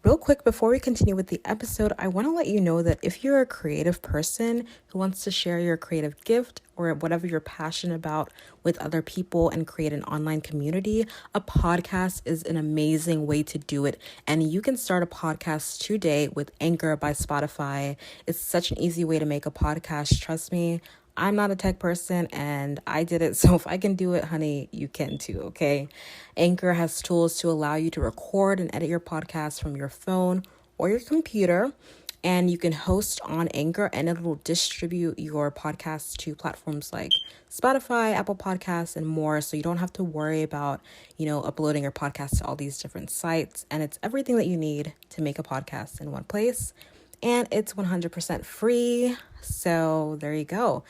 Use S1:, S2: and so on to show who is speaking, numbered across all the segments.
S1: Real quick, before we continue with the episode, I want to let you know that if you're a creative person who wants to share your creative gift or whatever you're passionate about with other people and create an online community, a podcast is an amazing way to do it. And you can start a podcast today with Anchor by Spotify. It's such an easy way to make a podcast. Trust me. I'm not a tech person and I did it. So if I can do it, honey, you can too, okay? Anchor has tools to allow you to record and edit your podcast from your phone or your computer. And you can host on Anchor and it will distribute your podcast to platforms like Spotify, Apple Podcasts, and more. So you don't have to worry about, uploading your podcast to all these different sites. And it's everything that you need to make a podcast in one place. And it's 100% free. So there you go.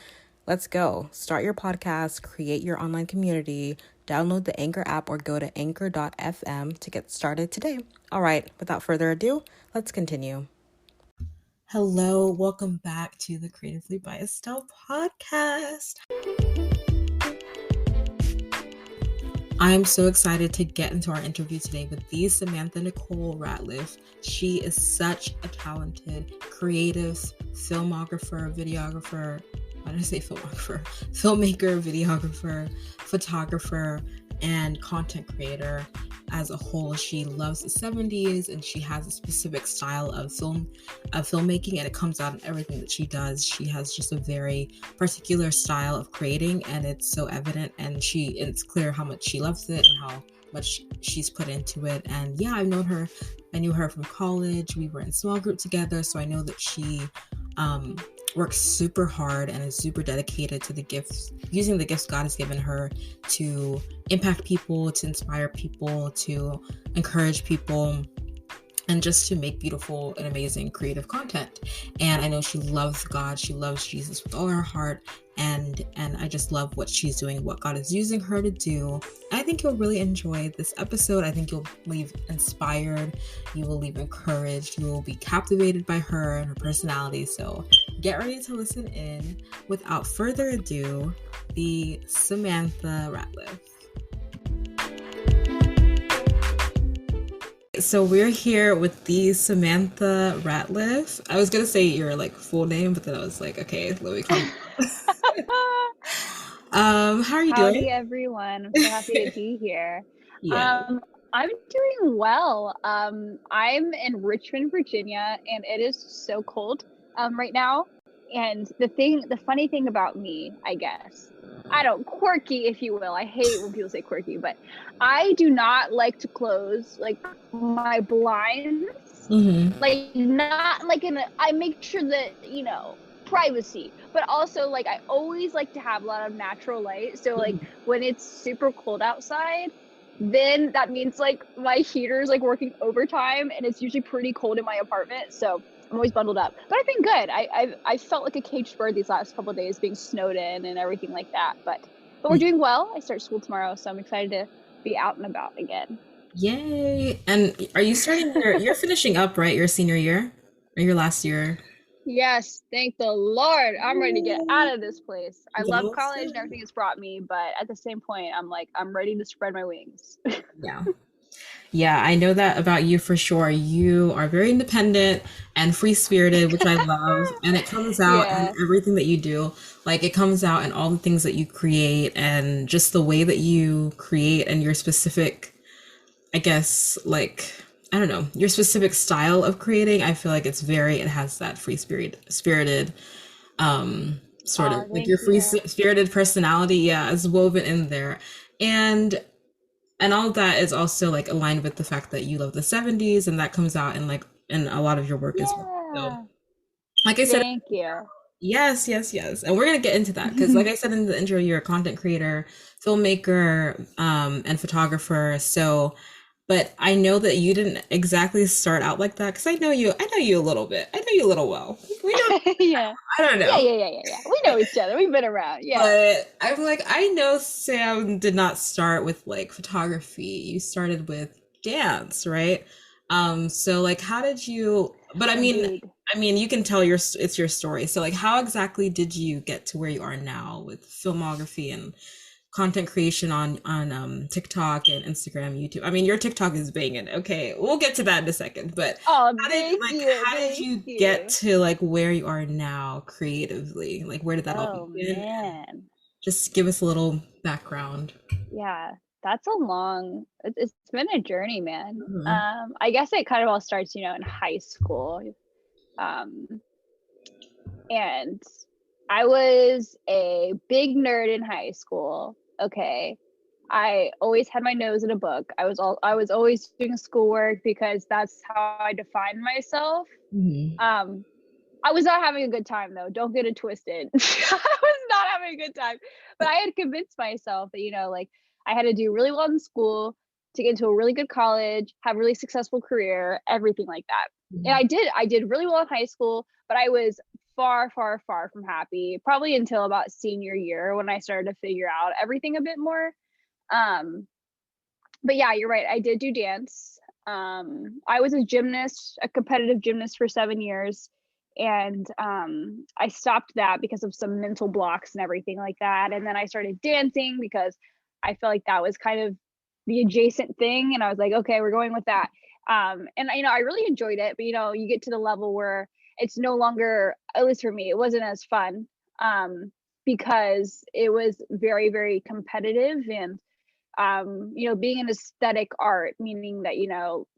S1: Let's go. Start your podcast, create your online community, download the Anchor app or go to anchor.fm to get started today. All right, without further ado, let's continue. Hello, welcome back to the Creatively Biased Style podcast. I'm so excited to get into our interview today with the Samantha Nicole Ratliff. She is such a talented, creative filmographer, videographer. Why did I say filmographer? Filmmaker, videographer, photographer, and content creator as a whole. She loves the 70s and she has a specific style of filmmaking, and it comes out in everything that she does. She has just a very particular style of creating, and it's so evident, and it's clear how much she loves it and how much she's put into it. And yeah, I knew her from college. We were in small group together, so I know that she works super hard and is super dedicated to using the gifts God has given her to impact people, to inspire people, to encourage people, and just to make beautiful and amazing creative content. And I know she loves God, she loves Jesus with all her heart, and I just love what she's doing, what God is using her to do. And I think you'll really enjoy this episode. I think you'll leave inspired, you will leave encouraged, you will be captivated by her and her personality. So get ready to listen in. Without further ado, the Samantha Ratliff. So we're here with the Samantha Ratliff. I was gonna say your full name, but then I was like, okay, let me call you. How are you doing?
S2: Howdy, everyone. I'm so happy to be here.
S1: Yeah.
S2: I'm doing well. I'm in Richmond, Virginia, and it is so cold right now. And the funny thing about me, I guess, quirky, if you will. I hate when people say quirky, but I do not like to close my blinds.
S1: Mm-hmm.
S2: I make sure that, privacy, but also I always like to have a lot of natural light. So when it's super cold outside, then that means my heater's working overtime, and it's usually pretty cold in my apartment. So I'm always bundled up, but I've been good. I felt like a caged bird these last couple of days, being snowed in and everything like that. But we're doing well. I start school tomorrow, so I'm excited to be out and about again.
S1: Yay! And are you you're finishing up, right? Your senior year or your last year?
S2: Yes, thank the Lord. I'm ready to get out of this place. I love
S1: Yes.
S2: college and everything it's brought me, but at the same point, I'm ready to spread my wings.
S1: Yeah. Yeah, I know that about you for sure. You are very independent and free-spirited, which I love. And it comes out in
S2: Yeah.
S1: everything that you do. It comes out in all the things that you create and just the way that you create and your specific, I guess, I don't know, your specific style of creating. I feel like it has that spirited, sort of
S2: Thank
S1: your free
S2: you.
S1: spirited personality. Yeah, is woven in there. And all of that is also aligned with the fact that you love the 70s, and that comes out in a lot of your work as well. So
S2: Yeah.
S1: like I said,
S2: Thank you.
S1: yes, yes, yes. And we're gonna get into that because like I said in the intro, you're a content creator, filmmaker, and photographer. So but I know that you didn't exactly start out like that because I know you a little bit. I know you a little well. We know
S2: Yeah.
S1: I don't know.
S2: Yeah. We know each other. We've been around. Yeah.
S1: But I'm I know Sam did not start with photography. You started with dance, right? So how did you, but
S2: Indeed.
S1: I mean you can tell it's your story. So how exactly did you get to where you are now with filmography and content creation on TikTok and Instagram, YouTube. I mean, your TikTok is banging. Okay, we'll get to that in a second. But
S2: Oh,
S1: how did
S2: thank you.
S1: how did
S2: Thank
S1: you get
S2: you.
S1: to like where you are now creatively? Like, where did that all
S2: Oh
S1: begin? And
S2: man.
S1: just give us a little background.
S2: Yeah. That's a long it's been a journey, man.
S1: Mhm.
S2: I guess it kind of all starts, in high school. Um and I was a big nerd in high school. Okay. I always had my nose in a book. I was always doing schoolwork because that's how I defined myself.
S1: Mhm.
S2: Um, I was not having a good time though. Don't get it twisted. I was not having a good time. But I had convinced myself that, like I had to do really well in school to get into a really good college, have a really successful career, everything like that. And
S1: Mhm.
S2: I did really well in high school, but I was far, far, far from happy, probably until about senior year when I started to figure out everything a bit more. Um, but yeah, you're right. I did do dance. I was a gymnast, a competitive gymnast for 7 years. And I stopped that because of some mental blocks and everything like that. And then I started dancing because I felt like that was kind of the adjacent thing. And I was like, okay, we're going with that. And I really enjoyed it. But you get to the level where it's no longer, at least for me, it wasn't as fun because it was very, very competitive and being an aesthetic art, meaning that,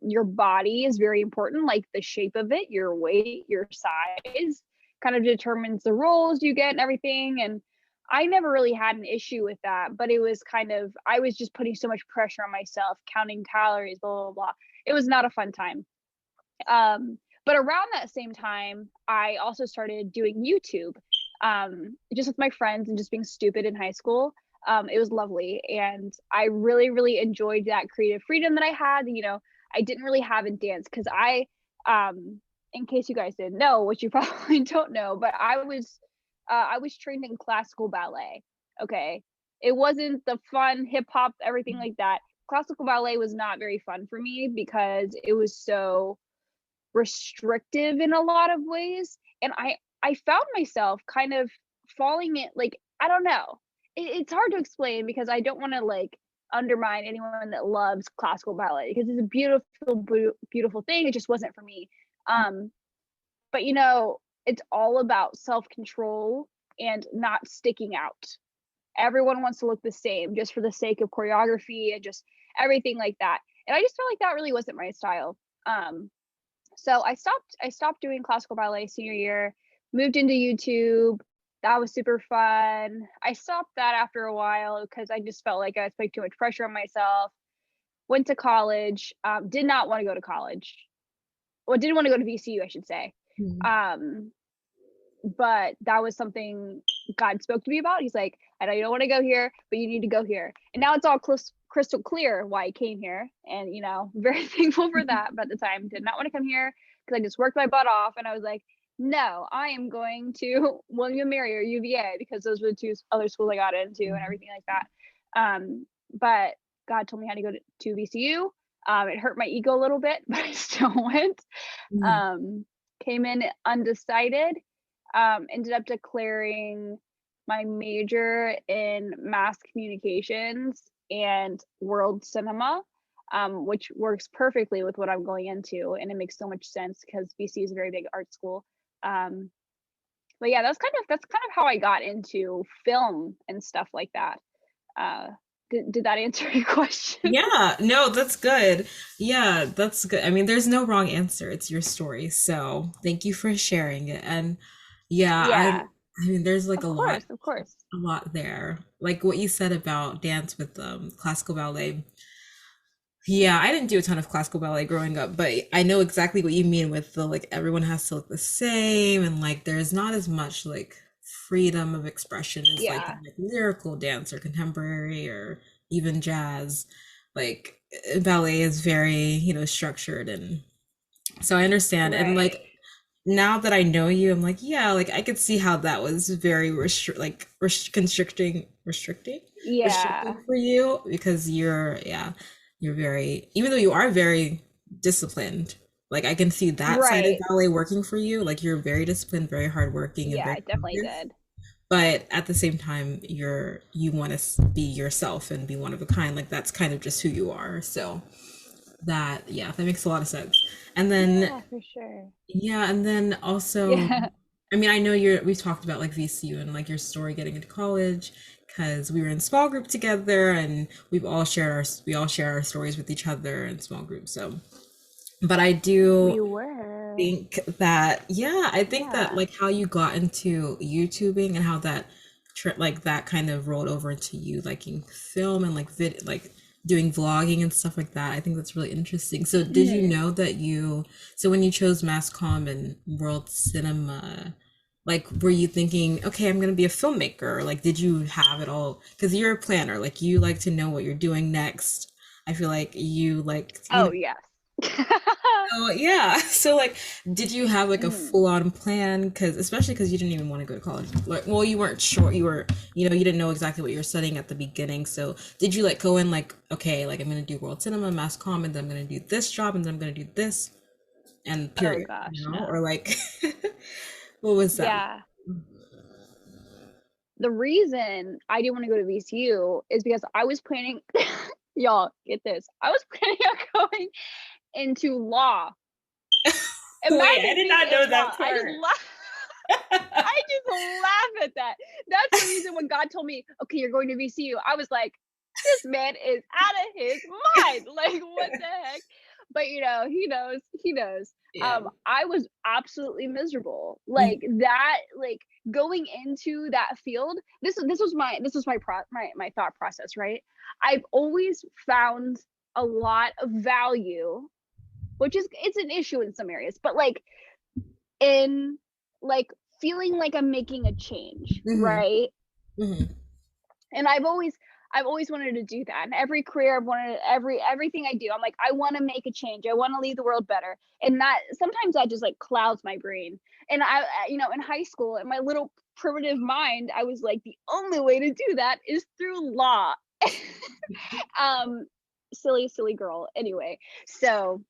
S2: your body is very important, like the shape of it, your weight, your size kind of determines the roles you get and everything. And I never really had an issue with that, but it was kind of, I was just putting so much pressure on myself, counting calories, blah, blah, blah. It was not a fun time. But around that same time, I also started doing YouTube, just with my friends and just being stupid in high school. It was lovely, and I really, really enjoyed that creative freedom that I had. I didn't really have in dance because in case you guys didn't know, which you probably don't know, but I was trained in classical ballet. Okay, it wasn't the fun hip hop, everything like that. Classical ballet was not very fun for me because it was so restrictive in a lot of ways, and I found myself kind of falling in, like, I don't know, it's hard to explain because I don't want to like undermine anyone that loves classical ballet because it's a beautiful beautiful thing. It just wasn't for me. um but it's all about self-control and not sticking out. Everyone wants to look the same just for the sake of choreography and just everything like that, and I just felt like that really wasn't my style. So I stopped doing classical ballet senior year, moved into YouTube. That was super fun. I stopped that after a while because I just felt like I was putting too much pressure on myself. Went to college, did not want to go to college. Well, didn't want to go to VCU, I should say.
S1: Mhm.
S2: Um, but that was something God spoke to me about. He's like, I know you don't want to go here, but you need to go here. And now it's all crystal clear why I came here. And, very thankful for that. But at the time, did not want to come here because I just worked my butt off. And I was like, no, I am going to William & Mary or UVA because those were the two other schools I got into and everything like that. But God told me how to go to VCU. It hurt my ego a little bit, but I still went.
S1: Mhm.
S2: Um, Came in undecided, ended up declaring my major in mass communications and world cinema, which works perfectly with what I'm going into, and it makes so much sense because BC is a very big art school. Um, but yeah, that's kind of how I got into film and stuff like that. Uh, did that answer your question?
S1: Yeah, no, that's good. Yeah, that's good. I mean, there's no wrong answer. It's your story. So thank you for sharing it. And yeah,
S2: Yeah,
S1: I mean, there's like
S2: of course, of course.
S1: a lot there. Like what you said about dance with classical ballet. Yeah, I didn't do a ton of classical ballet growing up, but I know exactly what you mean with the like everyone has to look the same and like there's not as much like freedom of expression as like
S2: Yeah,
S1: in like lyrical dance or contemporary or even jazz. Like ballet is very, structured and so I understand. And like
S2: right.
S1: now that I know you, I'm like, yeah, like I could see how that was very restricting
S2: Yeah,
S1: for you because you're very, even though you are very disciplined, like I can see that side of
S2: right.
S1: ballet working for you. Like you're very disciplined, very hardworking, and
S2: Yeah,
S1: very
S2: I definitely
S1: focused.
S2: did.
S1: but at the same time you want to be yourself and be one of a kind, like that's kind of just who you are. So that, yeah, that makes a lot of sense. And then
S2: Yeah, for sure.
S1: yeah, and then also,
S2: Yeah.
S1: I mean, I know we've talked about like VCU and like your story getting into college because we were in small group together and we all share our stories with each other in small groups. So, but I do
S2: We were.
S1: think that, yeah, I think that
S2: Yeah.
S1: like how you got into YouTubing and how that like that kind of rolled over into you liking film and like like doing vlogging and stuff like that. I think that's really interesting. So did you
S2: Mhm.
S1: know that so when you chose mass comm and world cinema, like were you thinking, okay, I'm gonna be a filmmaker? Or, like did you have it all? Because you're a planner, like you like to know what you're doing next. I feel like you like,
S2: Oh, yes.
S1: oh yeah. So like, did you have like a
S2: Mhm.
S1: full-on plan? Because especially because you didn't even want to go to college. Like, well, you weren't sure. You were, you didn't know exactly what you were studying at the beginning. So did you like go in like, okay, like I'm gonna do world cinema, mass comm, and then I'm gonna do this job, and then I'm gonna do this, and
S2: Oh
S1: period.
S2: gosh,
S1: Or
S2: no.
S1: like, what was that?
S2: Yeah. The reason I didn't want to go to VCU is because I was planning y'all get this. I was planning on going into law.
S1: Wait, I
S2: Imagine
S1: did
S2: being
S1: not know
S2: in law.
S1: that
S2: I just
S1: part.
S2: laugh. I just laugh at that. That's the reason when God told me, "Okay, you're going to VCU," I was like, "This man is out of his mind. Like, what the heck?" But he knows. He knows.
S1: Yeah.
S2: I was absolutely miserable.
S1: Mhm.
S2: Like that. Like going into that field. This was my thought process. Right. I've always found a lot of value, which is it's an issue in some areas, but like in like feeling like I'm making a change,
S1: Mhm.
S2: right?
S1: Mhm.
S2: And I've always wanted to do that. In every career I've wanted everything I do. I'm like, I want to make a change. I want to leave the world better. And that sometimes that just like clouds my brain. And in high school, in my little primitive mind, I was like, the only way to do that is through law. um, silly girl. Anyway, so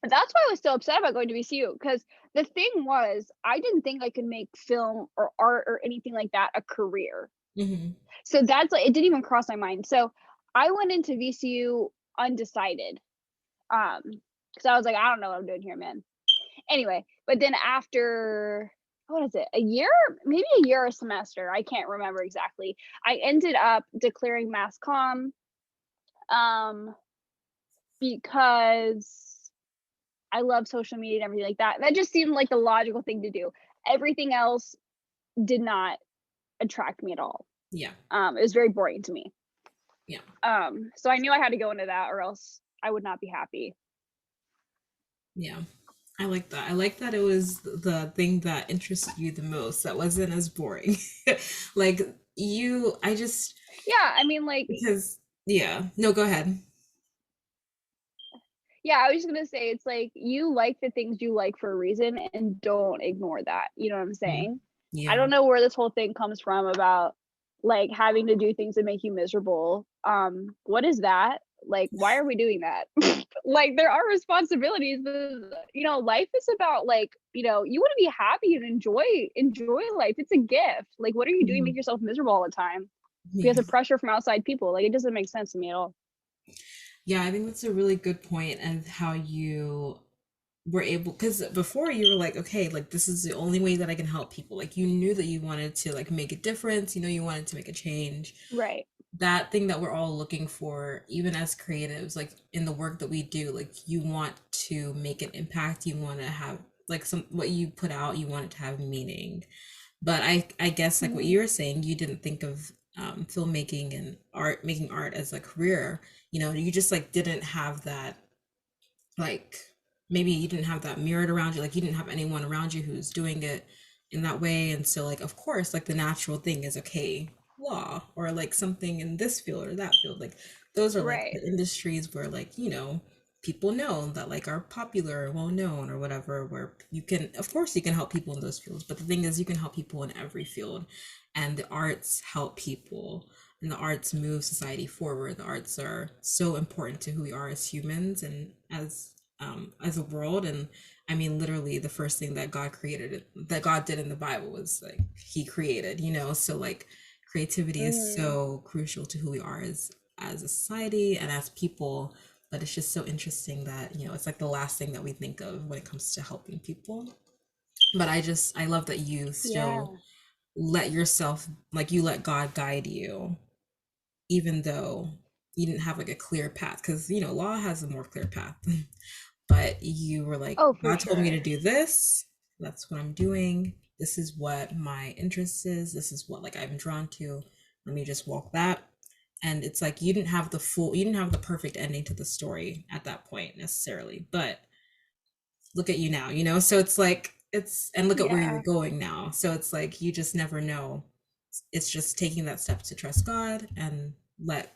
S2: that's why I was so upset about going to VCU because the thing was, I didn't think I could make film or art or anything like that a career.
S1: Mhm.
S2: So that's like, it didn't even cross my mind. So I went into VCU undecided. Because I was like, I don't know what I'm doing here, man. Anyway, but then after what is it, a year, maybe a year or a semester, I can't remember exactly. I ended up declaring mass comm um, because I love social media and everything like that. That just seemed like the logical thing to do. Everything else did not attract me at all.
S1: Yeah.
S2: It was very boring to me.
S1: Yeah.
S2: So I knew I had to go into that or else I would not be happy.
S1: Yeah. I like that. I like that it was the thing that interested you the most. That wasn't as boring. Like I just,
S2: Yeah, I mean, like,
S1: because, yeah. No, go ahead.
S2: yeah, I was just gonna say it's like you like the things you like for a reason and don't ignore that. You know what I'm
S1: Mhm.
S2: saying? I
S1: Yeah.
S2: don't know where this whole thing comes from about like having to do things that make you miserable. What is that? Like, why are we doing that? Like, there are responsibilities, but life is about like, you want to be happy and enjoy life. It's a gift. Like, what are you doing? To
S1: Mhm.
S2: make yourself miserable all the time because
S1: Yeah.
S2: of pressure from outside people. Like, it doesn't make sense to me at all.
S1: Yeah, I think that's a really good point and how you were able, because before you were like, okay, like this is the only way that I can help people. Like you knew that you wanted to like make a difference, you wanted to make a change.
S2: Right.
S1: That thing that we're all looking for, even as creatives, like in the work that we do, like you want to make an impact, you want to have like some what you put out, you want it to have meaning. But I guess like what
S2: Mhm.
S1: you were saying, you didn't think of filmmaking and making art as a career. You just like didn't have that, like maybe you didn't have that mirrored around you, like you didn't have anyone around you who's doing it in that way. And so like of course like the natural thing is, okay, law or like something in this field or that field, like those are like
S2: Right.
S1: the industries where like people know that like are popular or well known or whatever, where you can, of course you can help people in those fields, but the thing is you can help people in every field. And the arts help people, and the arts move society forward. The arts are so important to who we are as humans and as as a world. And I mean, literally the first thing that God did in the Bible was like he created, so like creativity is
S2: Mm-hmm.
S1: so crucial to who we are as a society and as people. But it's just so interesting that, it's like the last thing that we think of when it comes to helping people. But I love that you
S2: Yeah.
S1: still let yourself, like you let God guide you, even though you didn't have like a clear path, because law has a more clear path. But you were like,
S2: Oh, for
S1: God told me to
S2: sure.
S1: do this, that's what I'm doing, this is what my interest is, this is what like I'm drawn to, let me just walk that. And it's like you didn't have the perfect ending to the story at that point necessarily, but look at you now, so it's like and look at where you're
S2: Yeah.
S1: going now, so it's like you just never know. It's just taking that step to trust God and let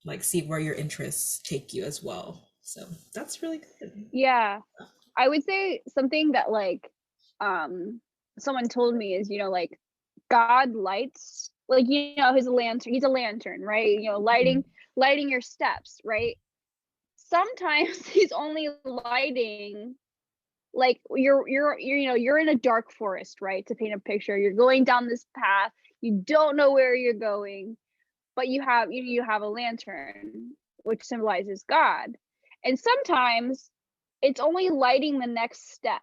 S1: like see where your interests take you as well. So that's really good.
S2: Yeah. I would say something that like um someone told me is, like God lights, like, he's a lantern, right?
S1: Mhm.
S2: Lighting your steps, right? Sometimes he's only lighting like you're in a dark forest, right? To paint a picture, you're going down this path, you don't know where you're going, but you have a lantern, which symbolizes God. And sometimes it's only lighting the next step.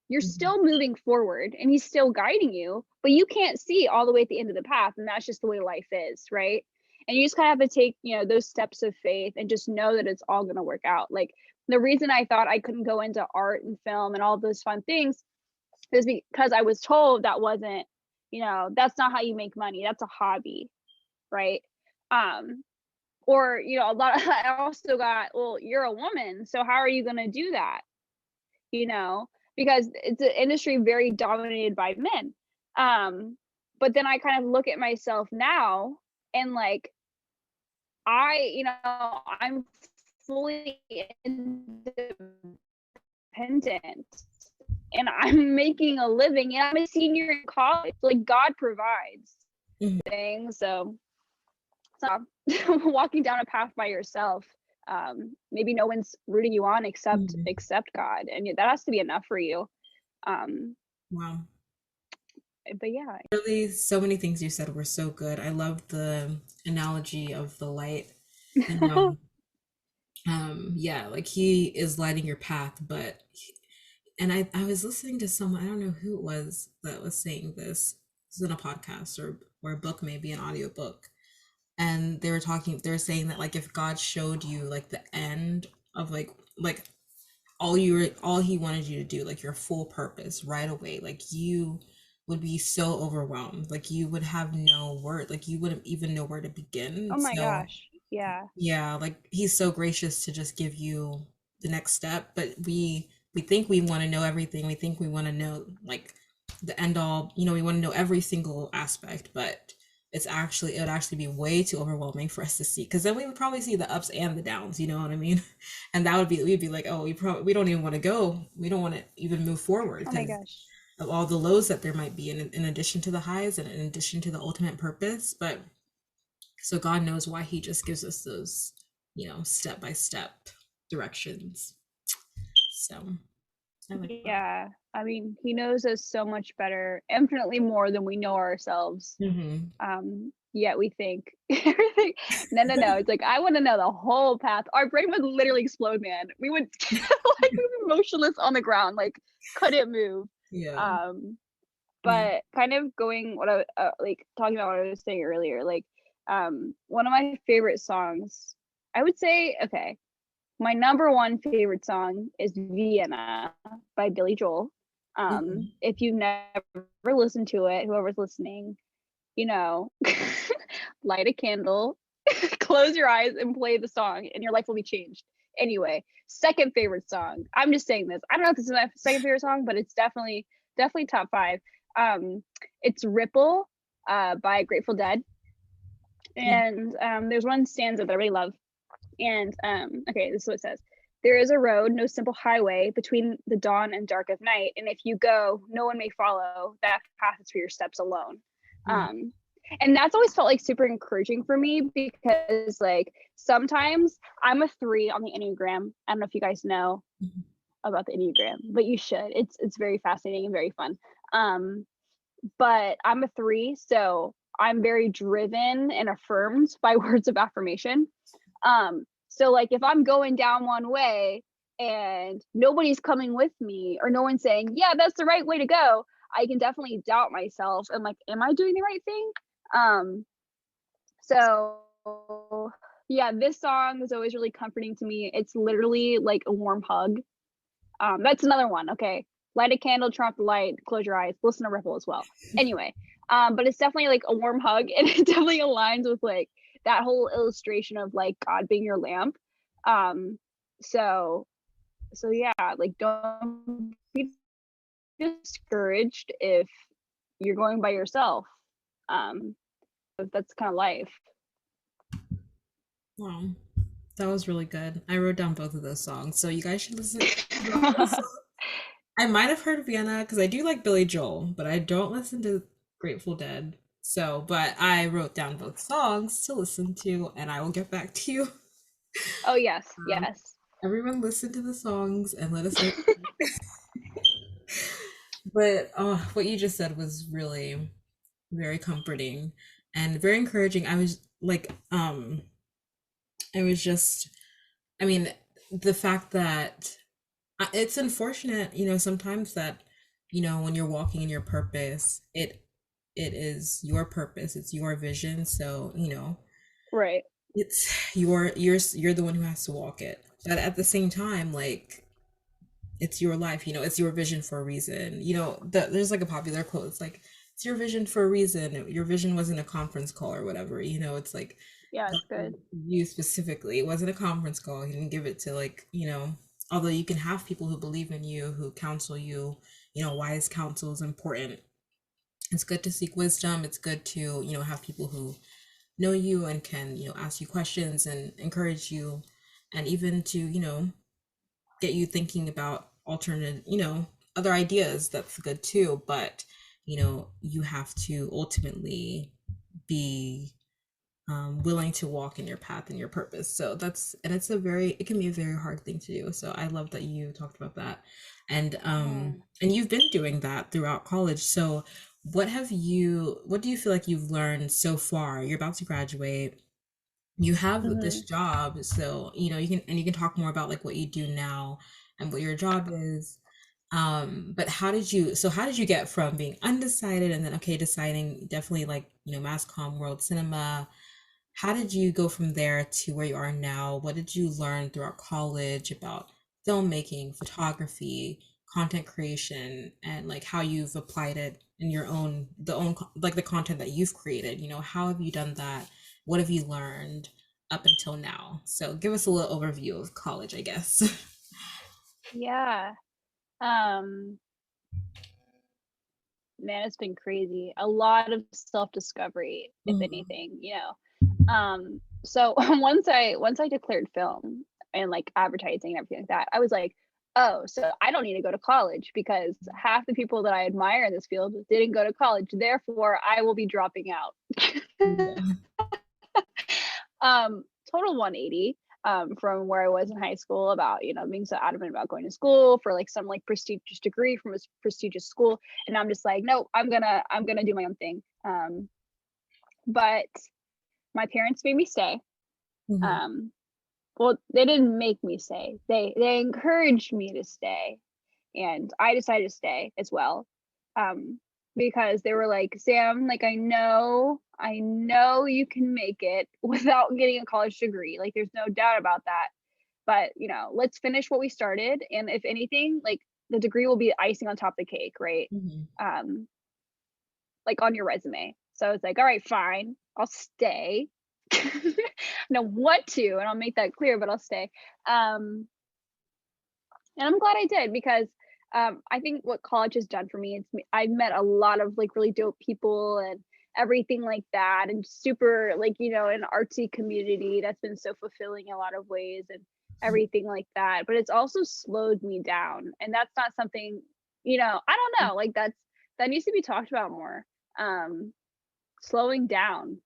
S2: You're
S1: Mhm.
S2: still moving forward and he's still guiding you, but you can't see all the way at the end of the path. And that's just the way life is, right? And you just kind of have to take, those steps of faith and just know that it's all going to work out. Like the reason I thought I couldn't go into art and film and all those fun things is because I was told that wasn't, that's not how you make money. That's a hobby, right? Um, or, a lot of, I also got, well, you're a woman, so how are you going to do that? You know, because it's an industry very dominated by men. Um, but then I kind of look at myself now and like I'm fully independent and I'm making a living and I'm a senior in college. Like God provides
S1: Mhm.
S2: things. So walking down a path by yourself, maybe no one's rooting you on
S1: Mhm.
S2: except God, and that has to be enough for you. Um,
S1: Wow.
S2: but yeah.
S1: Really, so many things you said were so good. I love the analogy of the light. And yeah, like he is lighting your path, and I was listening to someone, I don't know who it was that was saying this. This is in a podcast or a book, maybe an audiobook. And they were saying that like if God showed you like the end of like all he wanted you to do, like your full purpose right away, like you would be so overwhelmed, like you would have no word, like you wouldn't even know where to begin.
S2: Oh my
S1: So
S2: gosh. Yeah.
S1: yeah, like he's so gracious to just give you the next step, but we think we want to know everything. We think we want to know like the end all, we want to know every single aspect, but it would actually be way too overwhelming for us to see, because then we would probably see the ups and the downs, you know what I mean? And that would be we'd be like, oh, we don't even want to go. We don't want to even move forward
S2: Oh my
S1: because
S2: gosh.
S1: of all the lows that there might be in addition to the highs and in addition to the ultimate purpose. But so God knows why he just gives us those, step by step directions. So I like that.
S2: Yeah. I mean, he knows us so much better, infinitely more than we know ourselves.
S1: Hmm.
S2: Yet we think everything. No, no, no. It's like I want to know the whole path. Our brain would literally explode, man. We would like we would be motionless on the ground, like couldn't move.
S1: Yeah.
S2: Um,
S1: Yeah.
S2: but kind of going what I like talking about what I was saying earlier, like one of my favorite songs, I would say, okay, my number one favorite song is Vienna by Billy Joel.
S1: Hmm.
S2: If you've never listened to it, whoever's listening, you know, light a candle, close your eyes and play the song and your life will be changed. Anyway, second favorite song. I'm just saying this. I don't know if this is my second favorite song, but it's definitely top 5. Um it's Ripple by Grateful Dead.
S1: Yeah.
S2: And there's one stanza that I really love. And okay, this is what it says. There is a road, no simple highway between the dawn and dark of night. And if you go, no one may follow. That path is for your steps alone.
S1: Mm.
S2: Um, and that's always felt like super encouraging for me because like sometimes I'm a 3 on the Enneagram. I don't know if you guys know
S1: Mhm.
S2: about the Enneagram, but you should. It's very fascinating and very fun. Um, but I'm a 3, so I'm very driven and affirmed by words of affirmation. So like if I'm going down one way and nobody's coming with me or no one's saying, "Yeah, that's the right way to go," I can definitely doubt myself and like, "Am I doing the right thing?" Um, so yeah, this song is always really comforting to me. It's literally like a warm hug. That's another one. Okay. Light a candle, turn off the light, close your eyes, listen to Ripple as well. Anyway, but it's definitely like a warm hug and it definitely aligns with like that whole illustration of like God being your lamp. Um, so so yeah, like don't be discouraged if you're going by yourself. Um, that's kind of life.
S1: Wow, that was really good. I wrote down both of those songs, so you guys should listen to both of those songs. I might have heard Vienna because I do like Billy Joel, but I don't listen to Grateful Dead. So, but I wrote down both songs to listen to, and I will get back to you.
S2: Oh yes,
S1: Um,
S2: yes.
S1: Everyone listen to the songs and let us know. But what you just said was really very comforting and very encouraging. I was just, I mean, the fact that it's unfortunate, sometimes that, when you're walking in your purpose, it is your purpose, it's your vision. So,
S2: Right.
S1: it's you're the one who has to walk it. But at the same time, like it's your life, it's your vision for a reason. There's like a popular quote. It's like it's your vision for a reason. Your vision wasn't a conference call or whatever. It's like
S2: Yeah, it's good.
S1: you specifically. It wasn't a conference call. He didn't give it to like, although you can have people who believe in you, who counsel you, wise counsel is important. It's good to seek wisdom. It's good to, have people who know you and can, ask you questions and encourage you, and even to, get you thinking about alternate, other ideas. That's good too. But, you have to ultimately be willing to walk in your path and your purpose. So it can be a very hard thing to do. So I love that you talked about that.
S2: Yeah.
S1: And you've been doing that throughout college. So what do you feel like you've learned so far? You're about to graduate. You have this
S2: Mhm.
S1: job, so you can talk more about like what you do now and what your job is. But how did you get from being undecided and then okay deciding definitely like mass comm world cinema? How did you go from there to where you are now? What did you learn throughout college about filmmaking, photography, content creation, and like how you've applied it in like the content that you've created? How have you done that? What have you learned up until now? So give us a little overview of college, I guess.
S2: Yeah. Um, Man, it's been crazy. A lot of self-discovery, if
S1: Mhm.
S2: anything, you know. So once I declared film and like advertising and everything like that, I was like, oh, so I don't need to go to college because half the people that I admire in this field didn't go to college. Therefore, I will be dropping out.
S1: Yeah.
S2: um, Total 180 from where I was in high school about, being so adamant about going to school for like some like prestigious degree from a prestigious school. And I'm just like, no, I'm gonna do my own thing. But my parents made me stay.
S1: Mhm.
S2: Um, well, they didn't make me stay. They encouraged me to stay, and I decided to stay as well. Um, because they were like, "Sam, like I know you can make it without getting a college degree. Like there's no doubt about that. But, let's finish what we started, and if anything, like the degree will be icing on top of the cake, right?
S1: Mhm.
S2: Um, like on your resume." So it's like, "All right, fine. I'll stay." Know what to, and I'll make that clear, but I'll stay. Um, and I'm glad I did because I think what college has done for me, I've met a lot of like really dope people and everything like that, and super like an artsy community that's been so fulfilling in a lot of ways and everything like that. But it's also slowed me down, and that's not something I don't know, like that needs to be talked about more. Um, Slowing down.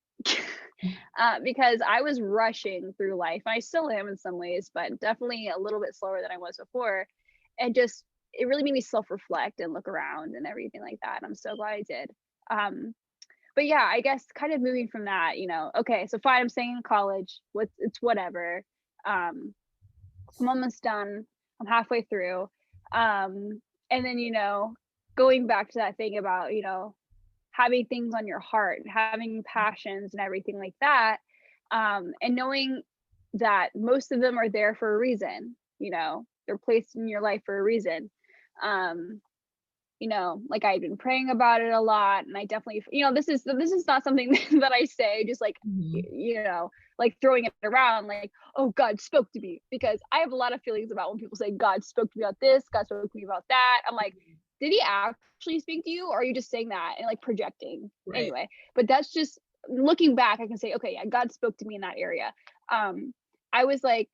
S2: because I was rushing through life. I still am in some ways, but definitely a little bit slower than I was before. And just, it really made me self-reflect and look around and everything like that. And I'm so glad I did. Um, but yeah, I guess kind of moving from that, okay, so fine, I'm staying in college. It's whatever. Um, I'm almost done. I'm halfway through. And then, going back to that thing about, having things on your heart and having passions and everything like that. And knowing that most of them are there for a reason, they're placed in your life for a reason. Um, like I've been praying about it a lot, and I definitely, this is not something that I say just like,
S1: Mhm.
S2: like throwing it around like, oh, God spoke to me, because I have a lot of feelings about when people say God spoke to me about this, God spoke to me about that. I'm like, did he actually speak to you, or are you just saying that and like projecting?
S1: Right.
S2: Anyway, but that's just, looking back, I can say, okay, yeah, God spoke to me in that area. I was like,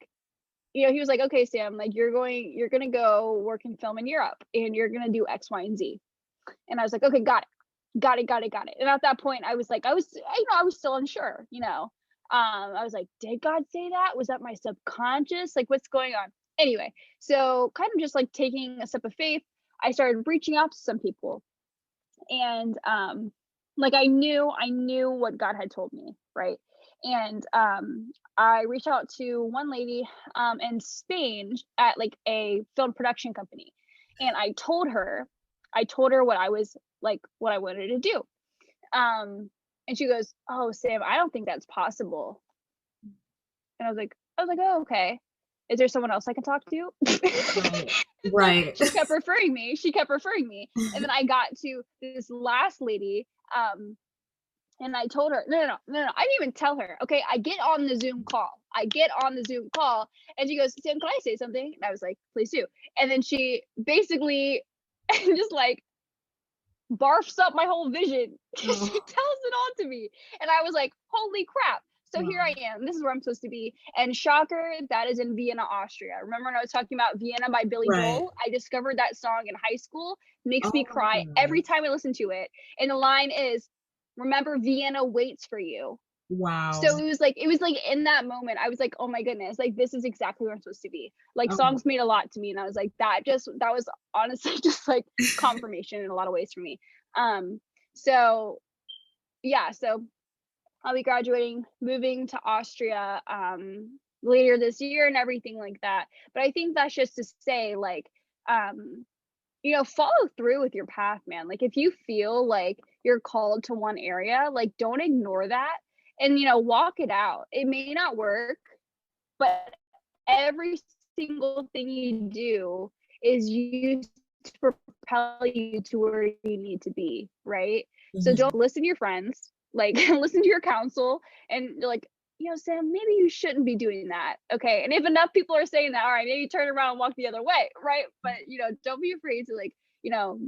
S2: he was like, okay, Sam, like you're gonna go work in film in Europe, and you're gonna do X, Y, and Z. And I was like, okay, got it, got it, got it, got it. And at that point, I was like, I was still unsure. I was like, did God say that? Was that my subconscious? Like, what's going on? Anyway, so kind of just like taking a step of faith, I started reaching out to some people, and like I knew what God had told me, right? And I reached out to one lady in Spain at like a film production company, and I told her what I was like, what I wanted to do. And she goes, "Oh, Sam, I don't think that's possible." And I was like, "Oh, okay. Is there someone else I can talk to?"
S1: Right.
S2: So
S1: Right.
S2: she kept referring me. She kept referring me, and then I got to this last lady, and I told her, no, no, no, no, no. I didn't even tell her. Okay, I get on the Zoom call. And she goes, Sam, can I say something? And I was like, please do. And then she basically just like barfs up my whole vision. She tells
S1: Oh,
S2: it on to me. And I was like, holy crap. So here
S1: wow.
S2: I am. This is where I'm supposed to be. And shocker, that is in Vienna, Austria. Remember when I was talking about Vienna by Billy
S1: Right.
S2: Joel? I discovered that song in high school. Makes me
S1: Oh my
S2: cry every
S1: gosh.
S2: time I listen to it. And the line is, remember, Vienna waits for you. So
S1: Wow.
S2: it was like in that moment, I was like, oh my goodness, like this is exactly where I'm supposed to be. Like
S1: Oh.
S2: songs made a lot to me. And I was like, that was honestly just like confirmation in a lot of ways for me. Um, so yeah, so I'll be graduating, moving to Austria later this year and everything like that. But I think that's just to say, like, um, follow through with your path, man. Like if you feel like you're called to one area, like don't ignore that, and walk it out. It may not work, but every single thing you do is used to propel you to where you need to be, right? So
S1: Mhm.
S2: don't listen to your friends, like listen to your counsel, and you're like, Sam, maybe you shouldn't be doing that. Okay. And if enough people are saying that, all right, maybe turn around and walk the other way, right? But don't be afraid to like,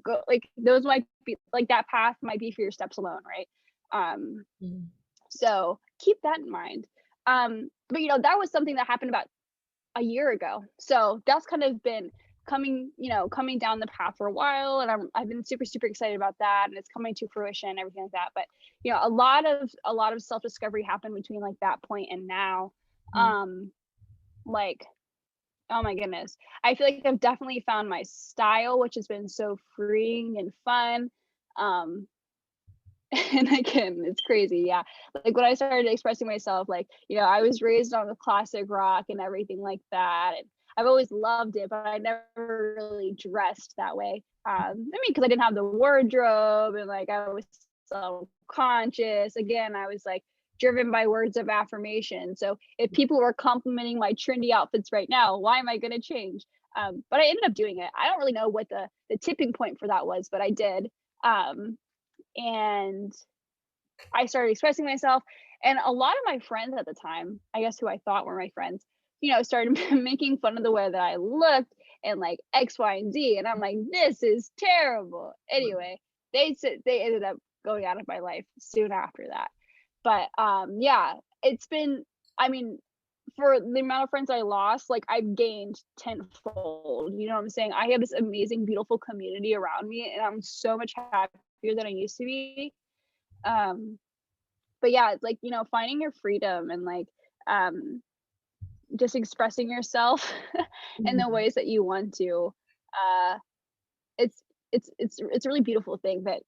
S2: go, like those might be like, that path might be for your steps alone, right? Um,
S1: Mhm.
S2: so keep that in mind. But that was something that happened about a year ago. So that's kind of been coming down the path for a while, and I've been super super excited about that, and it's coming to fruition and everything like that. But a lot of self discovery happened between like that point and now.
S1: Mhm.
S2: Like, oh my goodness, I feel like I've definitely found my style, which has been so freeing and fun. Um, and again, it's crazy, yeah. Like when I started expressing myself, like, I was raised on the classic rock and everything like that. And I've always loved it, but I never really dressed that way. Because I didn't have the wardrobe, and like I was self-conscious. Again, I was like driven by words of affirmation. So if people were complimenting my trendy outfits right now, why am I gonna change? But I ended up doing it. I don't really know what the tipping point for that was, but I did. Um, and I started expressing myself. And a lot of my friends at the time, I guess who I thought were my friends, started making fun of the way that I looked and like X, Y, and Z. And I'm like, this is terrible. Anyway, they ended up going out of my life soon after that. But yeah, it's been, I mean, for the amount of friends I lost, like I've gained tenfold. You know what I'm saying? I have this amazing, beautiful community around me, and I'm so much happier than I used to be. Um, but yeah, it's like, finding your freedom and like um just expressing yourself in the
S1: Mhm.
S2: ways that you want to. Uh it's it's a really beautiful thing that,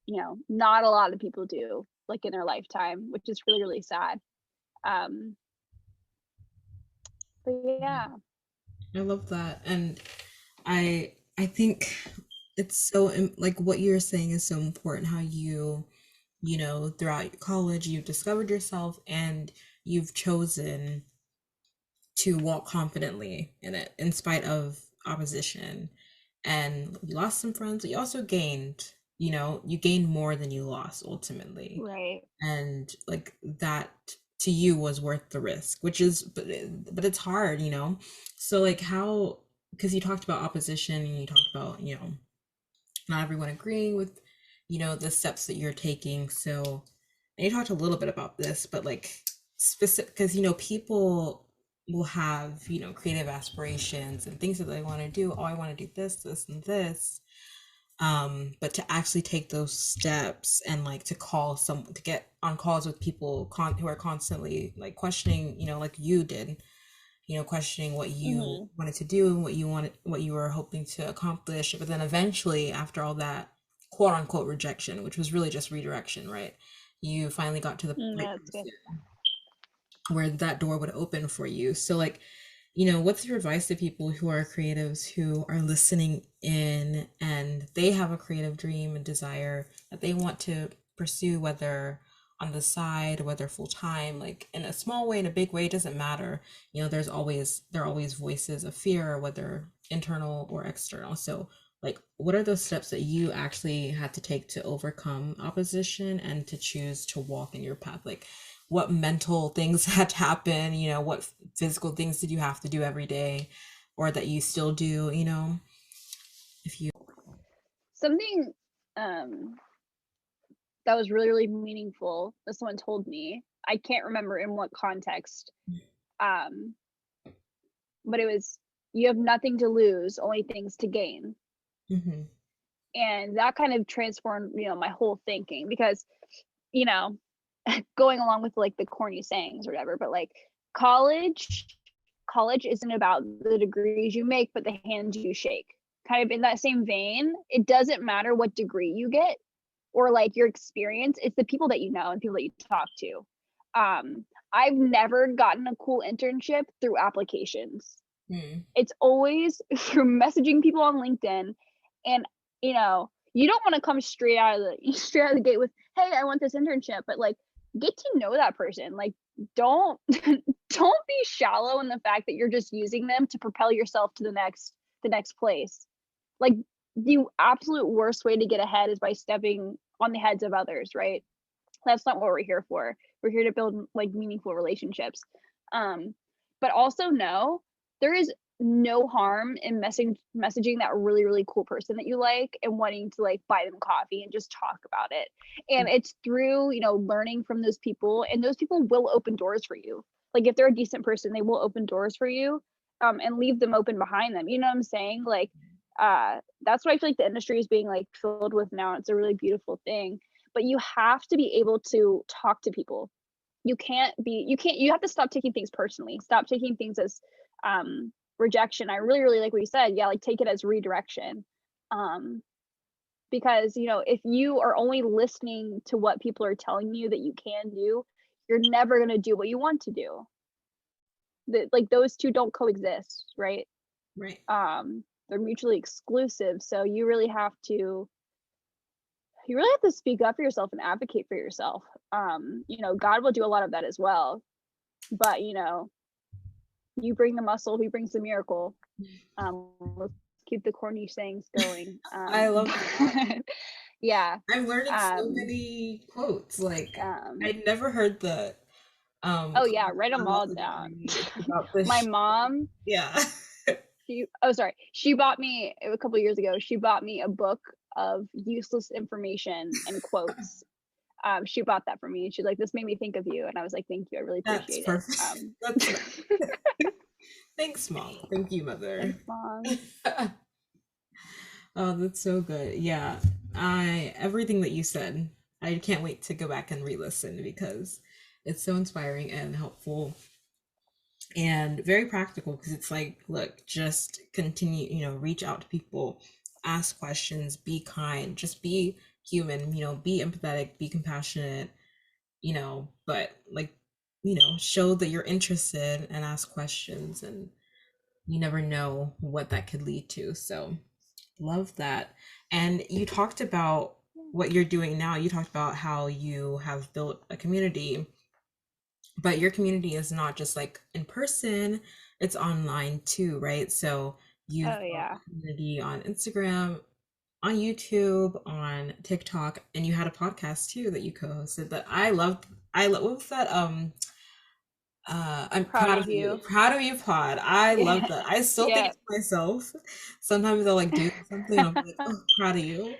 S2: not a lot of people do like in their lifetime, which is really, really sad. Um but yeah.
S1: I love that. And I think it's so like what you're saying is so important, how throughout college you've discovered yourself and you've chosen to walk confidently in it in spite of opposition. And you lost some friends, but you also gained, you gained more than you lost ultimately.
S2: Right.
S1: And like that to you was worth the risk, which is, but it's hard, So like how, because you talked about opposition and you talked about, not everyone agreeing with, the steps that you're taking. So, and you talked a little bit about this, but like specific, because, people will have, creative aspirations and things that they want to do. Oh, I want to do this, and this. But to actually take those steps and like to call some, to get on calls with people who are constantly like questioning, like you did, questioning what you
S2: Hmm.
S1: wanted to do and what you were hoping to accomplish. But then eventually, after all that quote unquote rejection, which was really just redirection, right? You finally got to the right
S2: Yeah, that's good.
S1: person where that door would open for you. So like, what's your advice to people who are creatives who are listening in and they have a creative dream and desire that they want to pursue, whether on the side, whether full time, like in a small way, in a big way, it doesn't matter. There are always voices of fear, whether internal or external. So like what are those steps that you actually had to take to overcome opposition and to choose to walk in your path? Like what mental things had to happen, what physical things did you have to do every day or that you still do, if you.
S2: Something um that was really, really meaningful that someone told me. I can't remember in what context. Um, but it was, you have nothing to lose, only things to gain.
S1: Mm-hmm.
S2: And that kind of transformed, my whole thinking because, you know, going along with like the corny sayings or whatever, but like college college isn't about the degrees you make, but the hands you shake. Kind of in that same vein, it doesn't matter what degree you get or like your experience, it's the people that you know and people that you talk to. I've never gotten a cool internship through applications.
S1: Mm-hmm.
S2: It's always through messaging people on LinkedIn, and you don't want to come straight out of the gate with, "Hey, I want this internship," but like get to know that person. Like don't don't be shallow in the fact that you're just using them to propel yourself to the next place. Like the absolute worst way to get ahead is by stepping on the heads of others, right? That's not what we're here for. We're here to build like meaningful relationships. Um, but also know there is no harm in messaging that really, really cool person that you like and wanting to like buy them coffee and just talk about it. And it's through, learning from those people, and those people will open doors for you. Like if they're a decent person, they will open doors for you, and leave them open behind them. You know what I'm saying? Like that's what I feel like the industry is being like filled with now. It's a really beautiful thing, but you have to be able to talk to people. You have to stop taking things personally. Stop taking things as rejection. I really, really like what you said. Yeah, like take it as redirection. Um, because, if you are only listening to what people are telling you that you can do, you're never going to do what you want to do. Like those two don't coexist, right?
S1: Right.
S2: They're mutually exclusive. So you really have to speak up for yourself and advocate for yourself. God will do a lot of that as well, but you bring the muscle, he brings the miracle. Let's keep the corny sayings going.
S1: I love that.
S2: Yeah.
S1: I'm learning so
S2: um
S1: many quotes. Like
S2: um
S1: I'd never heard the
S2: oh
S1: quote
S2: yeah, write
S1: on
S2: them all
S1: muscle
S2: down.
S1: memory. It's about the
S2: My mom,
S1: yeah.
S2: she bought me a couple years ago, she bought me a book of useless information and quotes. She bought that for me, and she's like, "This made me think of you," and I was like, "Thank you, I really
S1: That's
S2: appreciate it."
S1: perfect. That's nice. Thanks, Mom. Thank you, Mother.
S2: Thanks, mom.
S1: Oh, that's so good. Yeah. Everything that you said, I can't wait to go back and re-listen because It's so inspiring and helpful and very practical because it's like, look, just continue, reach out to people, ask questions, be kind, just be human, be empathetic, be compassionate, but like, show that you're interested and ask questions, and you never know what that could lead to. So, love that. And you talked about what you're doing now. You talked about how you have built a community, but your community is not just like in person, it's online too, right? So you've
S2: Oh
S1: built
S2: yeah.
S1: a community on Instagram, on YouTube, on TikTok, and you had a podcast too that you co-hosted that I loved. What was that? I'm
S2: Proud
S1: proud
S2: of
S1: of you.
S2: you.
S1: Proud of you pod. I love
S2: Yeah.
S1: that. I still think
S2: Yeah.
S1: it to myself. Sometimes I'll like do something and I'll be like, oh, proud of you.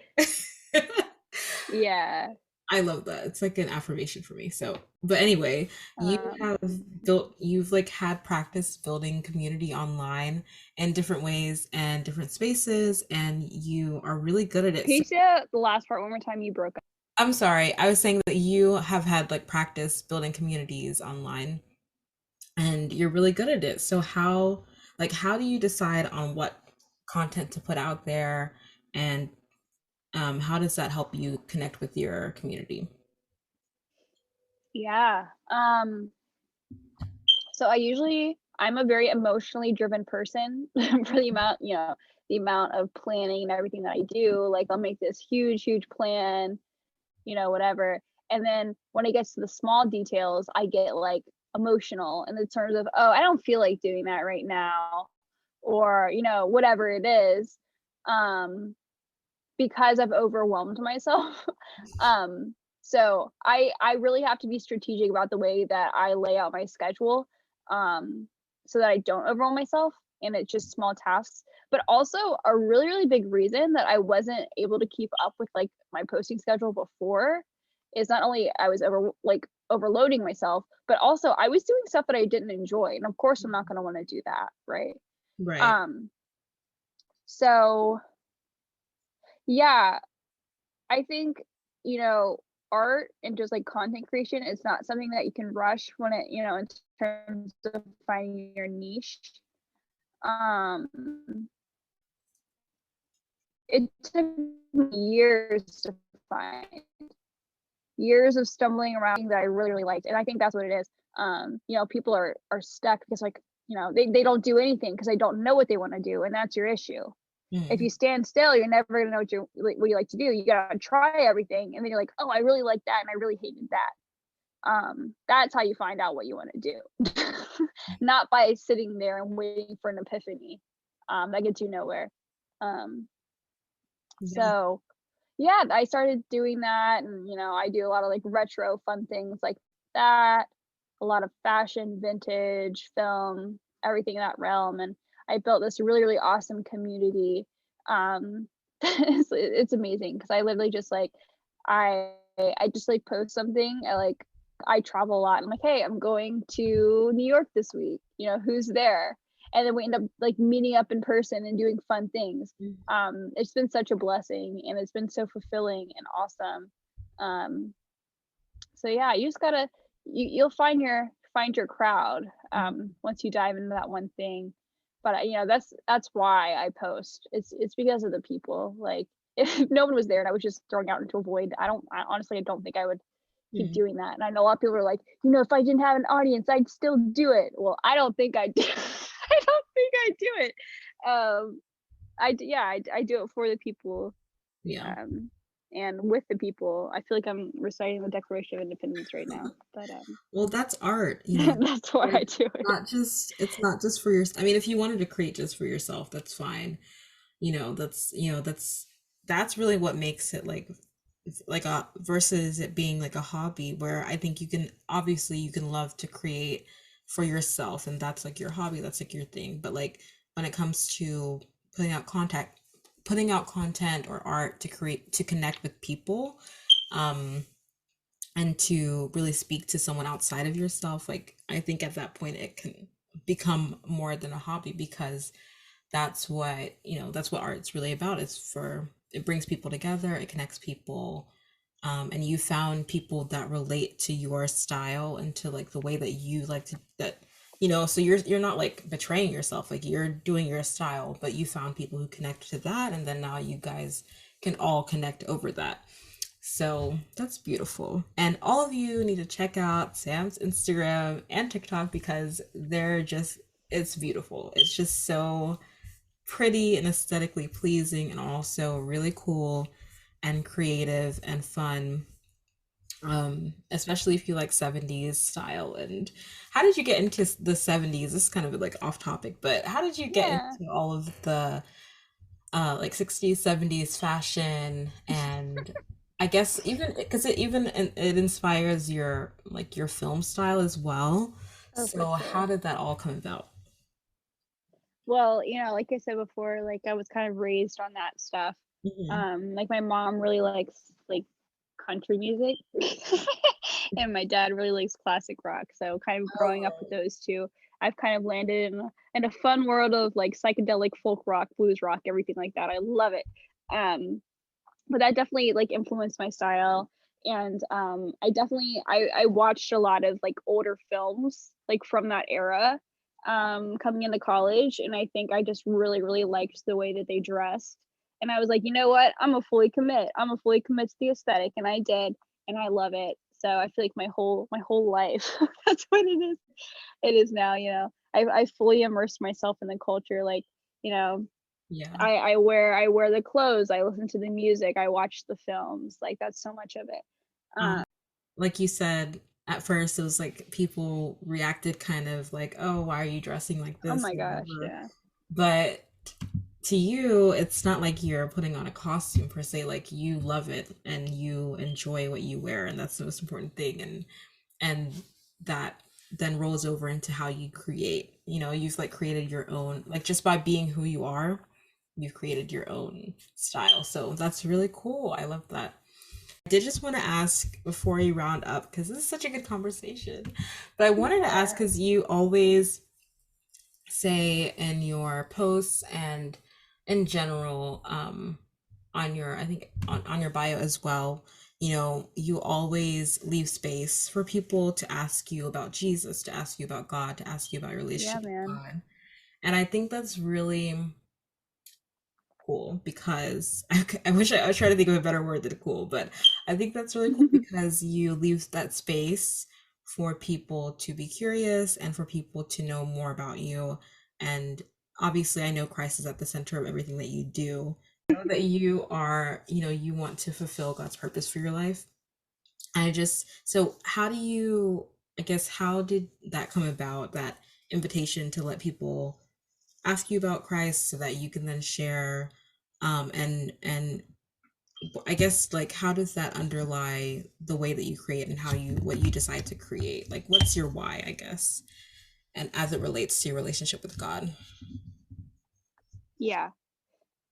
S2: Yeah.
S1: I love that. It's like an affirmation for me. So, but anyway, you
S2: Um,
S1: have built, you've like had practice building community online in different ways and different spaces, and you are really good at it.
S2: can
S1: So,
S2: you say the last part one more time? You broke up.
S1: I'm sorry. I was saying that you have had like practice building communities online and you're really good at it. So how do you decide on what content to put out there, and how does that help you connect with your community?
S2: Yeah. So I'm a very emotionally driven person for the amount of planning and everything that I do. Like I'll make this huge, huge plan, whatever. And then when it gets to the small details, I get like emotional in the terms of, oh, I don't feel like doing that right now, or, whatever it is. Um, because I've overwhelmed myself. So I really have to be strategic about the way that I lay out my schedule, um, so that I don't overwhelm myself and it's just small tasks. But also a really, really big reason that I wasn't able to keep up with like my posting schedule before is not only I was overloading myself, but also I was doing stuff that I didn't enjoy. And of course I'm not gonna want to do that, right?
S1: Right.
S2: Um, so yeah, I think, you know, art and just like content creation is not something that you can rush when in terms of finding your niche. Um, it took me years to find, years of stumbling around that I really, really liked. And I think that's what it is. People are stuck because like, they don't do anything because they don't know what they want to do. And that's your issue. If
S1: Mm.
S2: you stand still, you're never gonna know what you like to do. You gotta try everything, and then you're like, oh, I really like that, and I really hated that. That's how you find out what you want to do, not by sitting there and waiting for an epiphany. That gets you nowhere. Um,
S1: Yeah.
S2: so yeah, I started doing that, and I do a lot of like retro fun things like that, a lot of fashion, vintage, film, everything in that realm, and I built this really, really awesome community. It's amazing because I literally just like I just like post something. I travel a lot. And I'm like, hey, I'm going to New York this week. Who's there? And then we end up like meeting up in person and doing fun things. It's been such a blessing and it's been so fulfilling and awesome. Um, so yeah, you just gotta you'll find your crowd once you dive into that one thing. But that's why I post. It's because of the people. Like if no one was there and I was just throwing out into a void, I don't think I would keep
S1: Mm.
S2: doing that. And I know a lot of people are like, if I didn't have an audience, I'd still do it. Well, I don't think I do. I don't think I do it. I do it for the people,
S1: Yeah.
S2: um, and with the people. I feel like I'm reciting the Declaration of Independence right now, but
S1: Well, that's art,
S2: that's why I
S1: Like,
S2: do it.
S1: it's not just for your, I mean, if you wanted to create just for yourself, that's fine. That's really what makes it like a versus it being like a hobby, where I think you can love to create for yourself, and that's like your hobby, that's like your thing. But like when it comes to putting out contact putting out content or art to connect with people, um and to really speak to someone outside of yourself, like I think at that point it can become more than a hobby, because that's what art's really about. It brings people together, it connects people, and you found people that relate to your style and to like the way that you like to that so you're not like betraying yourself, like you're doing your style, but you found people who connect to that, and then now you guys can all connect over that. So that's beautiful. And all of you need to check out Sam's Instagram and TikTok because it's beautiful. It's just so pretty and aesthetically pleasing and also really cool and creative and fun. Especially if you like 70s style. And how did you get into the 70s? This is kind of like off topic, but how did you get
S2: Yeah.
S1: into all of the like 60s, 70s fashion? And I guess even because it inspires your like your film style as well.
S2: Oh, for
S1: So how
S2: sure.
S1: did that all come about?
S2: Well, like I said before, like I was kind of raised on that stuff.
S1: Hmm.
S2: Like my mom really likes like country music, and my dad really likes classic rock. So kind of growing up with
S1: Oh,
S2: those two, I've kind of landed in a fun world of like psychedelic folk rock, blues rock, everything like that. I love it. Um, but that definitely like influenced my style. And I watched a lot of like older films like from that era coming into college, and I think I just really liked the way that they dressed, and I was like, you know what, I'm a fully commit to the aesthetic, and I did, and I love it. So I feel like my whole life that's what it is now, I fully immersed myself in the culture, like, you know
S1: yeah.
S2: I wear the clothes, I listen to the music, I watch the films, like, that's so much of it.
S1: Um,
S2: Um,
S1: like you said, at first it was like people reacted kind of like, "Oh, why are you dressing like
S2: oh
S1: this?"
S2: my
S1: or
S2: gosh,
S1: whatever.
S2: yeah.
S1: But to you, it's not like you're putting on a costume per se. Like you love it and you enjoy what you wear, and that's the most important thing. And that then rolls over into how you create. You've like created your own, like just by being who you are, you've created your own style. So that's really cool. I love that. I did just want to ask before you round up, because this is such a good conversation, but I wanted to ask
S2: Yeah.
S1: because you always say in your posts and in general, on your, I think on your bio as well, you always leave space for people to ask you about Jesus, to ask you about God, to ask you about your
S2: Yeah,
S1: relationship with
S2: man.
S1: God. And I think that's really cool because I wish I was trying to think of a better word than cool, but I think that's really cool because you leave that space for people to be curious and for people to know more about you. And obviously, I know Christ is at the center of everything that you do. I know that you are, you want to fulfill God's purpose for your life. So how do you, I guess, how did that come about, that invitation to let people ask you about Christ so that you can then share, and I guess like how does that underlie the way that you create and how you what you decide to create? Like what's your why, I guess, and as it relates to your relationship with God?
S2: Yeah.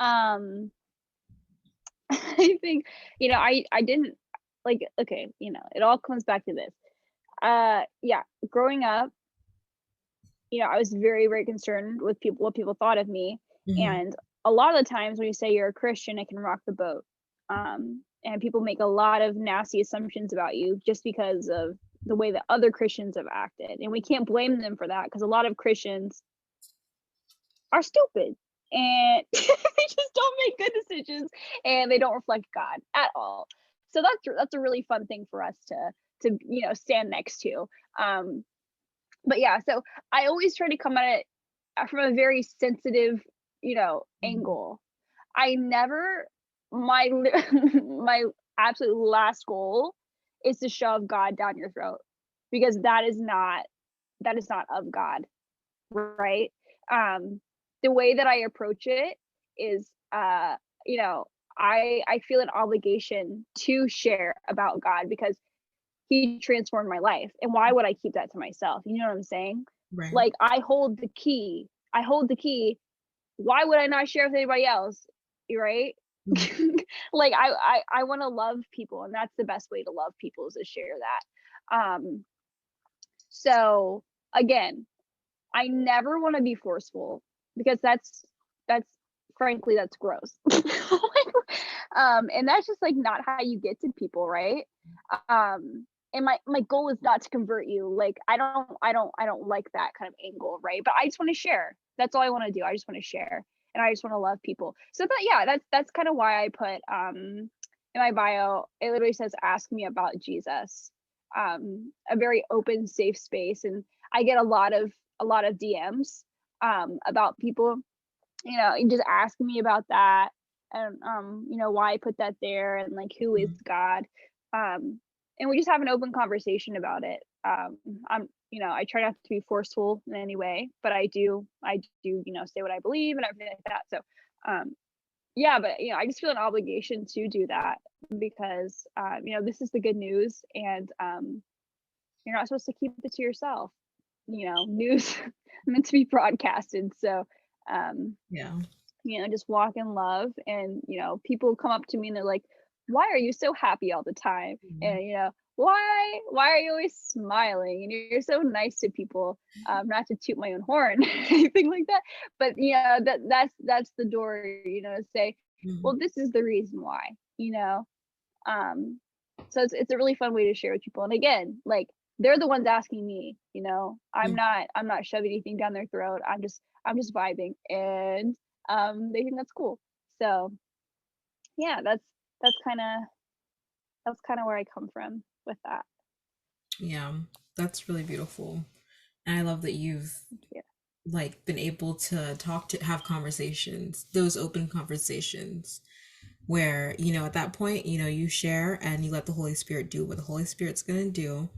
S2: Um, I think, I didn't like, okay, it all comes back to this. Yeah, growing up, I was very concerned with what people thought of me,
S1: Hmm.
S2: and a lot of the times when you say you're a Christian, it can rock the boat. And people make a lot of nasty assumptions about you just because of the way that other Christians have acted, and we can't blame them for that because a lot of Christians are stupid and they just don't make good decisions and they don't reflect God at all. So that's a really fun thing for us to stand next to. Um, but yeah, so I always try to come at it from a very sensitive, angle. I never my my absolute last goal is to shove God down your throat because that is not of God, right? Um, the way that I approach it is, you know, I feel an obligation to share about God because He transformed my life, and why would I keep that to myself? You know what I'm saying?
S1: Right.
S2: Like, I hold the key. I hold the key. Why would I not share with anybody else? Right?
S1: Mhm.
S2: Like, I want to love people, and that's the best way to love people is to share that. So again, I never want to be forceful because that's frankly, that's gross. And that's just like not how you get to people, right? And my goal is not to convert you. Like I don't like that kind of angle, right? But I just want to share. That's all I want to do. I just want to share, and I just want to love people. So that, yeah, that's kind of why I put in my bio. It literally says, "Ask me about Jesus." A very open, safe space, and I get a lot of DMs about people, and just asking me about that, and why I put that there, and like who is
S1: Mhm.
S2: God. And we just have an open conversation about it. I try not to be forceful in any way, but I do say what I believe and everything like that. So yeah, but I just feel an obligation to do that because this is the good news, and you're not supposed to keep it to yourself. News meant to be broadcasted. So um
S1: Yeah.
S2: just walk in love. And, people come up to me and they're like, why are you so happy all the time?
S1: Mhm.
S2: And, why are you always smiling? And you're so nice to people. Not to toot my own horn, anything like that. But that's the door, to say,
S1: Mhm.
S2: well, this is the reason why, you know. Um, so it's a really fun way to share with people. And again, like they're the ones asking me,
S1: Mhm.
S2: I'm not shoving anything down their throat. I'm just vibing, and they think that's cool. So yeah, that's kind of that's kind of where I come from with that.
S1: Yeah, that's really beautiful. And I love that you've
S2: Yeah.
S1: like been able to have conversations, those open conversations where, at that point, you share and you let the Holy Spirit do what the Holy Spirit's going to do.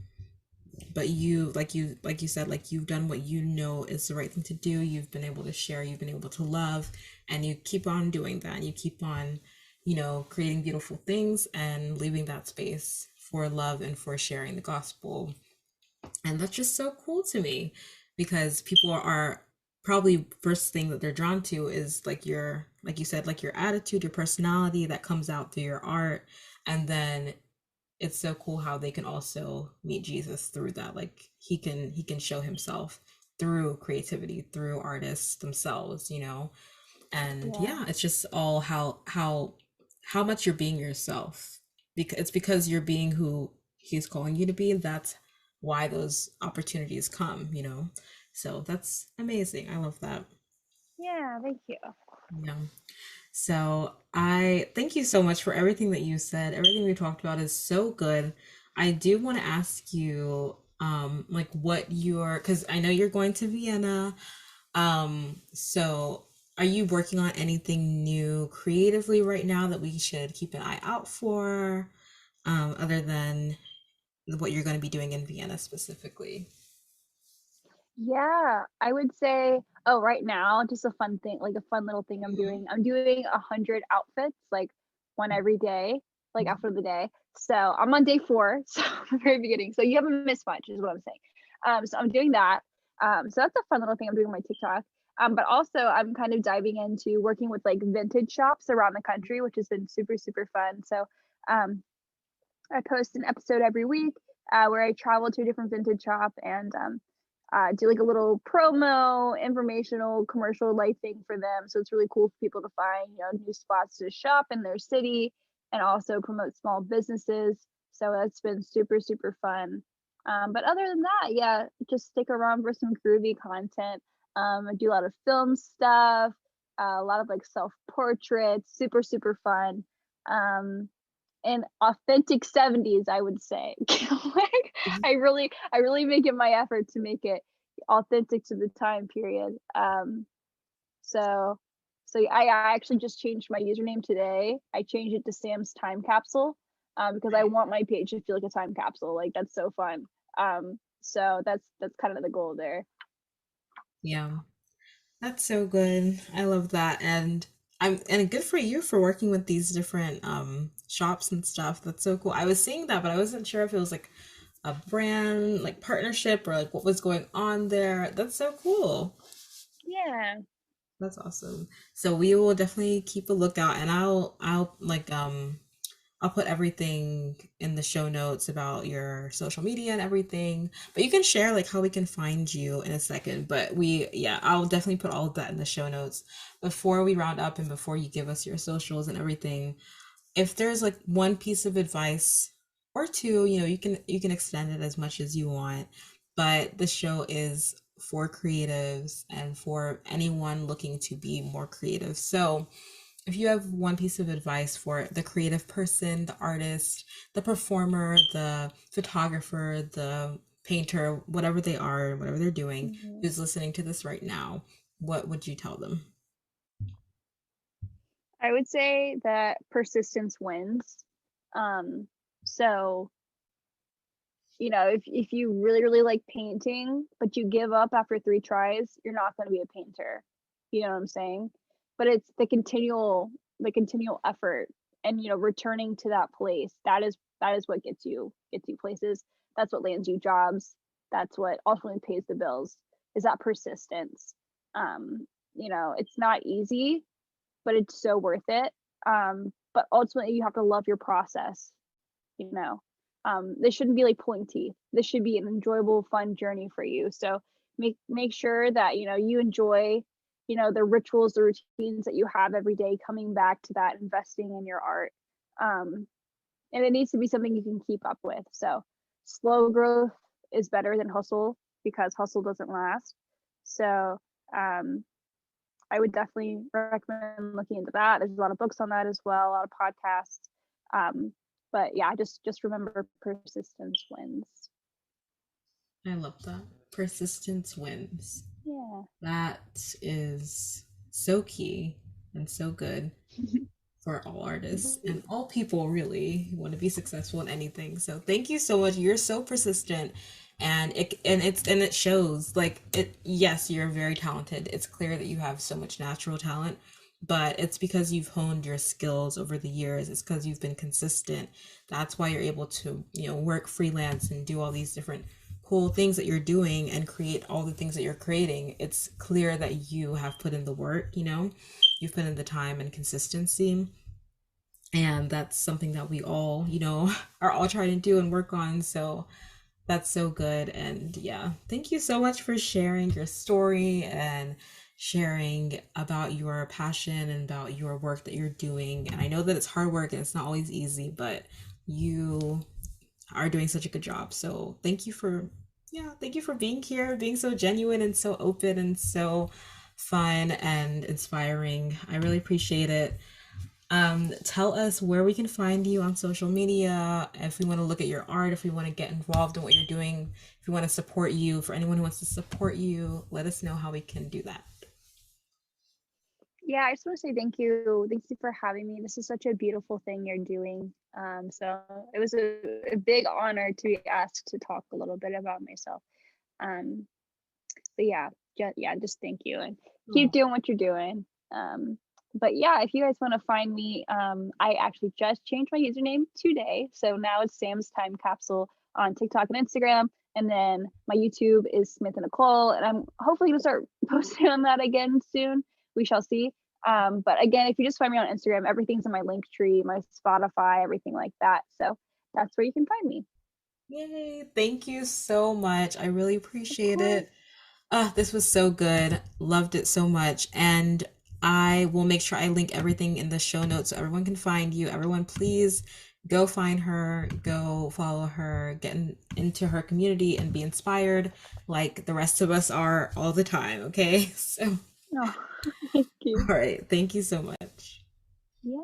S1: But like you said, like you've done what you know is the right thing to do. You've been able to share, you've been able to love, and you keep on doing that. And you keep on, creating beautiful things and leaving that space for love and for sharing the gospel. And that's just so cool to me because people are probably first thing that they're drawn to is like like you said, like your attitude, your personality that comes out through your art. And then it's so cool how they can also meet Jesus through that. Like he can show himself through creativity, through artists themselves, and
S2: Yeah.
S1: yeah, it's just all how much you're being yourself, because it's because you're being who he's calling you to be. That's why those opportunities come, so that's amazing. I love that.
S2: Yeah, thank you.
S1: Yeah. So I thank you so much for everything that you said. Everything we talked about is so good. I do want to ask you, like what because I know you're going to Vienna. So are you working on anything new creatively right now that we should keep an eye out for, other than what you're going to be doing in Vienna specifically?
S2: Yeah, I would say, oh, right now, just a fun thing, like a fun little thing I'm
S1: Mhm.
S2: doing. I'm doing 100 outfits, like one every day, like
S1: Mhm.
S2: after the day. So I'm on day 4, so the very beginning. So you haven't missed much, is what I'm saying. So I'm doing that. So that's a fun little thing I'm doing on my TikTok. But also I'm kind of diving into working with like vintage shops around the country, which has been super, super fun. So um, I post an episode every week where I travel to a different vintage shop and do like a little promo, informational, commercial like thing for them. So it's really cool for people to find, new spots to shop in their city and also promote small businesses. So that's been super, super fun. But other than that, yeah, just stick around for some groovy content. I do a lot of film stuff, a lot of like self portraits, super, super fun. Um, and authentic 70s, I would say. Like I really make it my effort to make it authentic to the time period. So I actually just changed my username today. I changed it to Sam's time capsule, because I want my page to feel like a time capsule. Like that's so fun. So that's kind of the goal there.
S1: Yeah. That's so good. I love that. And good for you for working with these different shops and stuff. That's so cool. I was seeing that, but I wasn't sure if it was like a brand like partnership or like what was going on there. That's so cool.
S2: Yeah.
S1: That's awesome. So we will definitely keep a lookout, and I'll like I'll put everything in the show notes about your social media and everything. But you can share like how we can find you in a second. But I'll definitely put all of that in the show notes. Before we round up and before you give us your socials and everything, if there's like one piece of advice or two, you can extend it as much as you want. But the show is for creatives and for anyone looking to be more creative. So if you have one piece of advice for the creative person, the artist, the performer, the photographer, the painter, whatever they are, whatever they're doing,
S2: Mhm.
S1: who's listening to this right now, what would you tell them?
S2: I would say that persistence wins. Um, so if you really, really like painting, but you give up after 3 tries, you're not gonna be a painter. You know what I'm saying? But it's the continual effort and, returning to that place. That is what gets you places. That's what lands you jobs. That's what ultimately pays the bills, is that persistence. It's not easy, but it's so worth it. But ultimately, you have to love your process. You know, this shouldn't be like pulling teeth. This should be an enjoyable, fun journey for you. So make sure that you enjoy, the rituals, the routines that you have every day. Coming back to that, investing in your art, um, and it needs to be something you can keep up with. So slow growth is better than hustle because hustle doesn't last. So um, I would definitely recommend looking into that. There's a lot of books on that as well, a lot of podcasts. Um, but yeah, just remember persistence wins.
S1: I love that. Persistence wins.
S2: Yeah.
S1: That is so key and so good for all artists and all people really who want to be successful in anything. So thank you so much. You're so persistent and it shows like it. Yes, you're very talented. It's clear that you have so much natural talent, but it's because you've honed your skills over the years. It's because you've been consistent. That's why you're able to, work freelance and do all these different cool things that you're doing and create all the things that you're creating. It's clear that you have put in the work, you've put in the time and consistency, and that's something that we all are all trying to do and work on. So that's so good. And yeah, thank you so much for sharing your story and sharing about your passion and about your work that you're doing. And I know that it's hard work and it's not always easy, but you are doing such a good job. So thank you for being here, being so genuine and so open and so fun and inspiring. I really appreciate it. Tell us where we can find you on social media. If we want to look at your art, if we want to get involved in what you're doing, if we want to support you, for anyone who wants to support you, let us know how we can do that.
S2: Yeah, I just want to say thank you. Thank you for having me. This is such a beautiful thing you're doing. So it was a big honor to be asked to talk a little bit about myself. Um, but yeah, just thank you and keep
S1: Oh,
S2: doing what you're doing. But yeah, if you guys want to find me, I actually just changed my username today, so now it's Sam's Time Capsule on TikTok and Instagram, and then my YouTube is Smith and Nicole, and I'm hopefully gonna start posting on that again soon. We shall see. But again, if you just find me on Instagram, everything's in my link tree, my Spotify, everything like that. So that's where you can find me.
S1: yay. Thank you so much. I really
S2: Of
S1: appreciate
S2: course.
S1: it. This was so good. Loved it so much. And I will make sure I link everything in the show notes so everyone can find you. Everyone, please go find her, go follow her, into her community and be inspired like the rest of us are all the time. Okay. So,
S2: Oh, thank you.
S1: all right. Thank you so much.
S2: Yeah.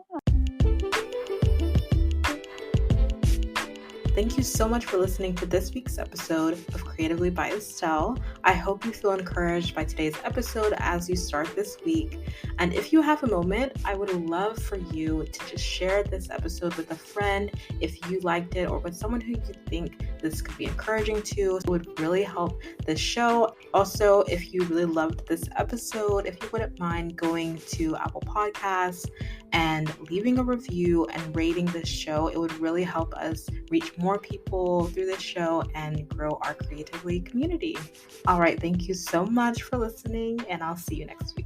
S1: Thank you so much for listening to this week's episode of Creatively by Estelle. I hope you feel encouraged by today's episode as you start this week. And if you have a moment, I would love for you to just share this episode with a friend if you liked it, or with someone who you think this could be encouraging to. It would really help the show. Also, if you really loved this episode, if you wouldn't mind going to Apple Podcasts and leaving a review and rating this show, it would really help us reach more people through this show and grow our creatively community. All right, thank you so much for listening, and I'll see you next week.